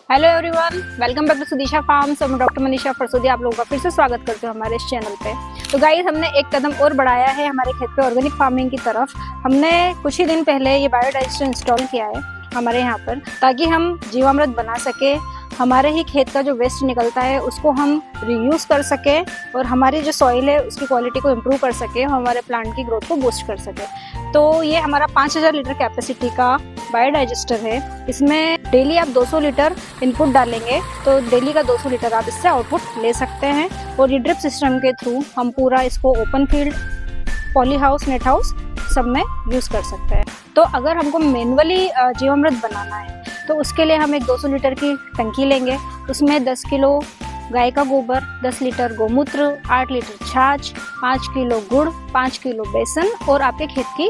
Hello everyone, welcome back to Sudisha farms. मैं doctor Manisha Farsodi आप लोगों का फिर से स्वागत करती हूँ हमारे इस चैनल पे। तो गाइस, हमने एक कदम और बढ़ाया है हमारे खेत पे ऑर्गेनिक फार्मिंग की तरफ। हमने कुछ ही दिन पहले ये बायोडाइजेस्टर इंस्टॉल किया है हमारे यहाँ पर, ताकि हम जीवामृत बना सके। हमारे ही खेत का जो वेस्ट निकलता है उसको हम रीयूज़ कर सके और हमारी जो सॉइल है उसकी क्वालिटी को इम्प्रूव कर सके, हमारे प्लांट की ग्रोथ को बूस्ट कर सके। तो ये हमारा 5000 लीटर कैपेसिटी का बायोडाइजेस्टर है। इसमें डेली आप 200 लीटर इनपुट डालेंगे तो डेली का 200 लीटर आप इससे आउटपुट ले सकते हैं। और ये ड्रिप सिस्टम के थ्रू हम पूरा इसको open field, poly house, net house सब में यूज़ कर सकते हैं। तो अगर हमको मैनुअली जीवामृत बनाना है तो उसके लिए हम एक 200 लीटर की टंकी लेंगे। उसमें 10 किलो गाय का गोबर, 10 लीटर गोमूत्र, 8 लीटर छाछ, 5 किलो गुड़, 5 किलो बेसन और आपके खेत की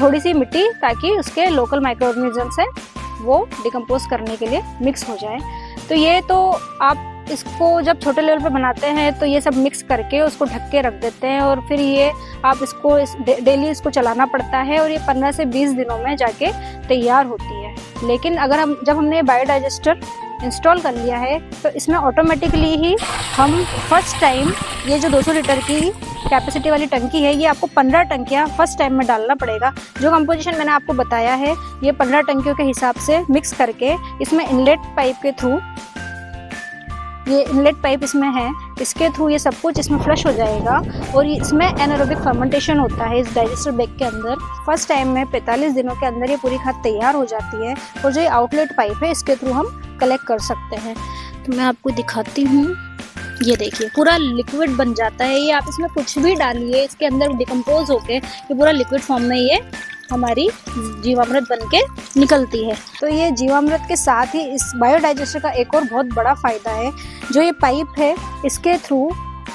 थोड़ी सी मिट्टी, ताकि उसके लोकल माइक्रो ऑर्गेनिजम्स है वो डिकम्पोज करने के लिए मिक्स हो जाए। तो ये तो आप इसको जब छोटे लेवल पे बनाते हैं तो ये सब मिक्स करके उसको ढक के रख देते हैं और फिर ये आप इसको डेली इसको चलाना पड़ता है और ये 15 से 20 दिनों में जाके तैयार होती है। लेकिन अगर जब हमने बायोडाइजेस्टर इंस्टॉल कर लिया है तो इसमें ऑटोमेटिकली ही हम फर्स्ट टाइम ये जो 200 लीटर की कैपेसिटी वाली टंकी है, ये आपको 15 टंकियाँ फर्स्ट टाइम में डालना पड़ेगा। जो कंपोजिशन मैंने आपको बताया है ये 15 टंकियों के हिसाब से मिक्स करके इसमें इनलेट पाइप के थ्रू, ये इनलेट पाइप इसमें है, इसके थ्रू ये सब कुछ इसमें फ्लश हो जाएगा और इसमें एनारोबिक फर्मेंटेशन होता है इस डाइजेस्टर बैग के अंदर। फर्स्ट टाइम में 45 दिनों के अंदर ये पूरी खाद तैयार हो जाती है और जो ये आउटलेट पाइप है इसके थ्रू हम कलेक्ट कर सकते हैं। तो मैं आपको दिखाती हूँ, ये देखिए पूरा लिक्विड बन जाता है। ये आप इसमें कुछ भी डालिए, इसके अंदर डिकम्पोज होके ये पूरा लिक्विड फॉर्म में ये हमारी जीवामृत बन के निकलती है। तो ये जीवामृत के साथ ही इस बायोडाइजेस्टर का एक और बहुत बड़ा फायदा है, जो ये पाइप है इसके थ्रू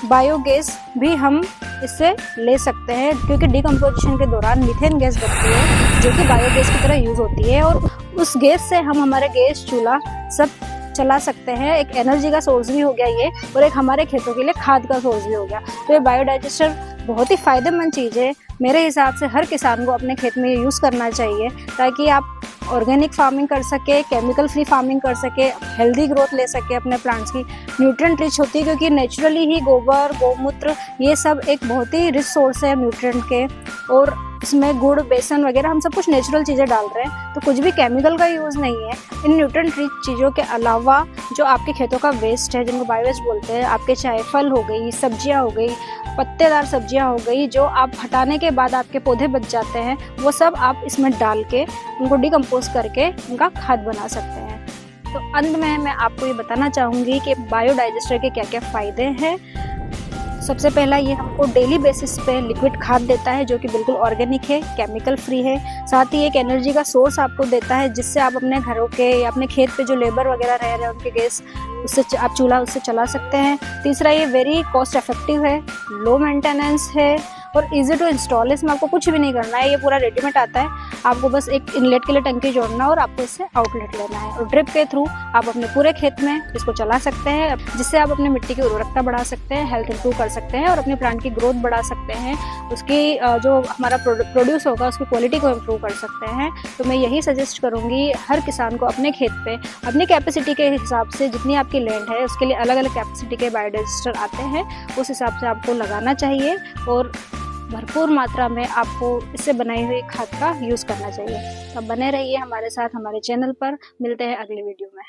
बायोगैस भी हम इससे ले सकते हैं, क्योंकि डिकम्पोजिशन के दौरान मीथेन गैस बनती है जो कि बायोगैस की तरह यूज़ होती है और उस गैस से हम हमारे गैस चूल्हा सब चला सकते हैं। एक एनर्जी का सोर्स भी हो गया ये और एक हमारे खेतों के लिए खाद का सोर्स भी हो गया। तो ये बायोडाइजेस्टर बहुत ही फ़ायदेमंद चीज़ है। मेरे हिसाब से हर किसान को अपने खेत में ये यूज़ करना चाहिए, ताकि आप ऑर्गेनिक फार्मिंग कर सके, केमिकल फ्री फार्मिंग कर सके, हेल्दी ग्रोथ ले सके अपने प्लांट्स की। न्यूट्रिएंट रिच होती है क्योंकि नेचुरली ही गोबर, गोमूत्र ये सब एक बहुत ही रिच सोर्स है न्यूट्रिएंट के। और इसमें गुड़, बेसन वगैरह हम सब कुछ नेचुरल चीज़ें डाल रहे हैं, तो कुछ भी केमिकल का यूज़ नहीं है। इन न्यूट्रिएंट रिच चीज़ों के अलावा जो आपके खेतों का वेस्ट है, जिनको बायोवेस्ट बोलते हैं, आपके चाहे फल हो गई, सब्जियां हो गई, पत्तेदार सब्जियां हो गई, जो आप हटाने के बाद आपके पौधे बच जाते हैं, वो सब आप इसमें डाल के उनको डिकम्पोज करके उनका खाद बना सकते हैं। तो अंत में मैं आपको ये बताना चाहूँगी कि बायोडाइजेस्टर के क्या क्या फ़ायदे हैं। सबसे पहला, ये हमको डेली बेसिस पे लिक्विड खाद देता है जो कि बिल्कुल ऑर्गेनिक है, केमिकल फ्री है। साथ ही एक एनर्जी का सोर्स आपको देता है, जिससे आप अपने घरों के या अपने खेत पे जो लेबर वगैरह रह रहे हैं उनके गैस उससे आप चूल्हा उससे चला सकते हैं। तीसरा, ये वेरी कॉस्ट इफेक्टिव है, लो मेंटेनेंस है और इजी टू इंस्टॉल है। इसमें आपको कुछ भी नहीं करना है, ये पूरा रेडीमेड आता है। आपको बस एक इनलेट के लिए टंकी जोड़ना और आपको इससे आउटलेट लेना है और ड्रिप के थ्रू आप अपने पूरे खेत में इसको चला सकते हैं, जिससे आप अपनी मिट्टी की उर्वरकता बढ़ा सकते हैं, हेल्थ इंप्रूव कर सकते हैं और अपने प्लांट की ग्रोथ बढ़ा सकते हैं। उसकी जो हमारा प्रोड्यूस होगा उसकी क्वालिटी को इम्प्रूव कर सकते हैं। तो मैं यही सजेस्ट करूँगी हर किसान को अपने खेत पे अपनी कैपेसिटी के हिसाब से, जितनी आपकी लैंड है उसके लिए अलग अलग कैपेसिटी के बायोडाइजेस्टर आते हैं, उस हिसाब से आपको लगाना चाहिए और भरपूर मात्रा में आपको इससे बनाई हुई खाद का यूज़ करना चाहिए। तो बने रहिए हमारे साथ हमारे चैनल पर। मिलते हैं अगले वीडियो में।